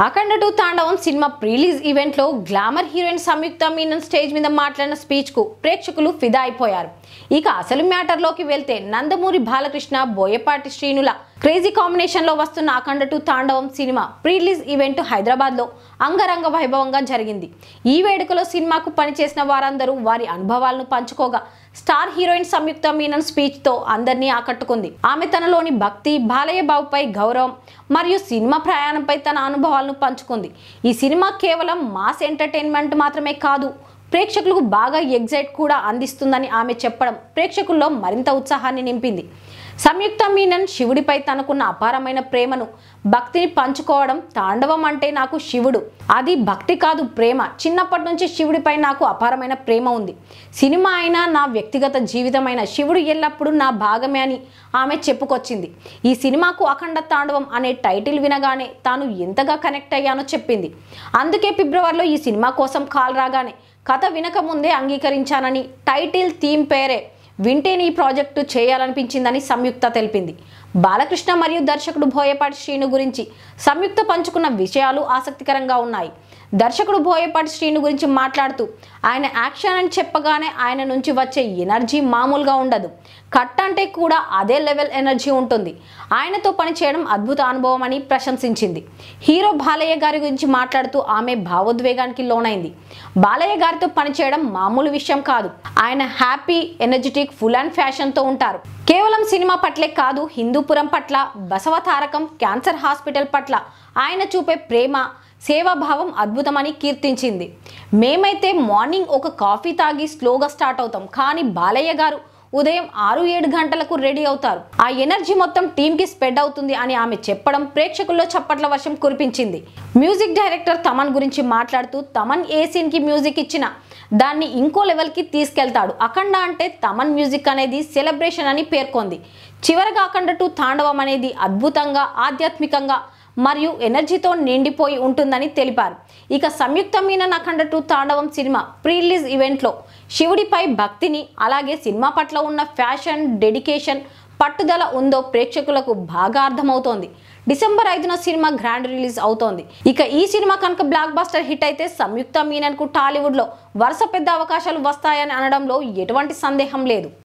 అఖండ 2 తాండవం cinema ప్రీలీజ్ event లో glamour heroine సంయుక్త Menon stage మీద మాట్లాడిన స్పీచ్ కు ప్రేక్షకులు ఫిదా అయిపోయారు. ఇక అసలు మ్యాటర్ లోకి వెళ్తే నందమూరి బాలకృష్ణ, బోయపాటి శ్రీనుల క్రేజీ కాంబినేషన్ లో వస్తున్న అఖండ 2 తాండవం సినిమా ప్రీలీజ్ ఈవెంట్ హైదరాబాద్ లో అంగరంగ వైభవంగా జరిగింది. ఈ వేడుకలో సినిమాకు పనిచేసిన వారందరూ వారి అనుభవాలను పంచుకోగా స్టార్ హీరోయిన్ సంయుక్త మీనన్ స్పీచ్ తో అందరినీ ఆకట్టుకుంది. ఆమె తనలోని భక్తి, బాలయ్య బాబుపై గౌరవం మరియు సినిమా ప్రయాణంపై తన అనుభవాలను పంచుకుంది. ఈ సినిమా కేవలం మాస్ ఎంటర్టైన్మెంట్ మాత్రమే కాదు, ప్రేక్షకులకు బాగా ఎగ్జైట్ కూడా అందిస్తుందని ఆమె చెప్పడం ప్రేక్షకుల్లో మరింత ఉత్సాహాన్ని నింపింది. సంయుక్త మీనన్ శివుడిపై తనకున్న అపారమైన ప్రేమను, భక్తిని పంచుకోవడం. తాండవం అంటే నాకు శివుడు, అది భక్తి కాదు ప్రేమ. చిన్నప్పటి నుంచి శివుడిపై నాకు అపారమైన ప్రేమ ఉంది. సినిమా అయినా నా వ్యక్తిగత జీవితమైన శివుడు ఎల్లప్పుడూ నా భాగమే అని ఆమె చెప్పుకొచ్చింది. ఈ సినిమాకు అఖండ తాండవం అనే టైటిల్ వినగానే తాను ఎంతగా కనెక్ట్ అయ్యానో చెప్పింది. అందుకే ఫిబ్రవరిలో ఈ సినిమా కోసం కాల్ రాగానే కథ వినక ముందే అంగీకరించానని, టైటిల్ థీమ్ పేరే వింటేనే ఈ ప్రాజెక్టు చేయాలనిపించిందని సంయుక్త తెలిపింది. బాలకృష్ణ మరియు దర్శకుడు బోయపాటి శ్రీను గురించి సంయుక్త పంచుకున్న విషయాలు ఆసక్తికరంగా ఉన్నాయి. దర్శకుడు బోయపాటి శ్రీను గురించి మాట్లాడుతూ, ఆయన యాక్షన్ అని చెప్పగానే ఆయన నుంచి వచ్చే ఎనర్జీ మామూలుగా ఉండదు. కట్ అంటే కూడా అదే లెవెల్ ఎనర్జీ ఉంటుంది. ఆయనతో పనిచేయడం అద్భుత అనుభవం అని ప్రశంసించింది. హీరో బాలయ్య గారి గురించి మాట్లాడుతూ ఆమె భావోద్వేగానికి లోనైంది. బాలయ్య గారితో పనిచేయడం మామూలు విషయం కాదు. ఆయన హ్యాపీ, ఎనర్జెటిక్, ఫుల్ అండ్ ఫ్యాషన్తో ఉంటారు. కేవలం సినిమా పట్లే కాదు, హిందూపురం పట్ల, బసవతారకం క్యాన్సర్ హాస్పిటల్ పట్ల ఆయన చూపే ప్రేమ, సేవాభావం అద్భుతమని కీర్తించింది. మేమైతే మార్నింగ్ ఒక కాఫీ తాగి స్లోగా స్టార్ట్ అవుతాం, కానీ బాలయ్య గారు ఉదయం 6-7 గంటలకు రెడీ అవుతారు. ఆ ఎనర్జీ మొత్తం టీంకి స్ప్రెడ్ అవుతుంది అని ఆమె చెప్పడం ప్రేక్షకుల్లో చప్పట్ల వర్షం కురిపించింది. మ్యూజిక్ డైరెక్టర్ తమన్ గురించి మాట్లాడుతూ, తమన్ ఏ సీన్కి మ్యూజిక్ ఇచ్చినా దాన్ని ఇంకో లెవెల్కి తీసుకెళ్తాడు. అఖండ అంటే తమన్ మ్యూజిక్ అనేది సెలబ్రేషన్ అని పేర్కొంది. చివరగా అఖండ 2 తాండవం అనేది అద్భుతంగా, ఆధ్యాత్మికంగా మరియు ఎనర్జీతో నిండిపోయి ఉంటుందని తెలిపారు. ఇక సంయుక్త మీనన్ అఖండ 2 తాండవం సినిమా ప్రీలీజ్ ఈవెంట్లో శివుడిపై భక్తిని, అలాగే సినిమా పట్ల ఉన్న ఫ్యాషన్, డెడికేషన్, పట్టుదల ఉందో ప్రేక్షకులకు బాగా అర్థమవుతోంది. డిసెంబర్ 5న సినిమా గ్రాండ్ రిలీజ్ అవుతోంది. ఇక ఈ సినిమా కనుక బ్లాక్ బస్టర్ హిట్ అయితే సంయుక్త మీనన్ కు టాలీవుడ్ లో వరుస పెద్ద అవకాశాలు వస్తాయని అనడంలో ఎటువంటి సందేహం లేదు.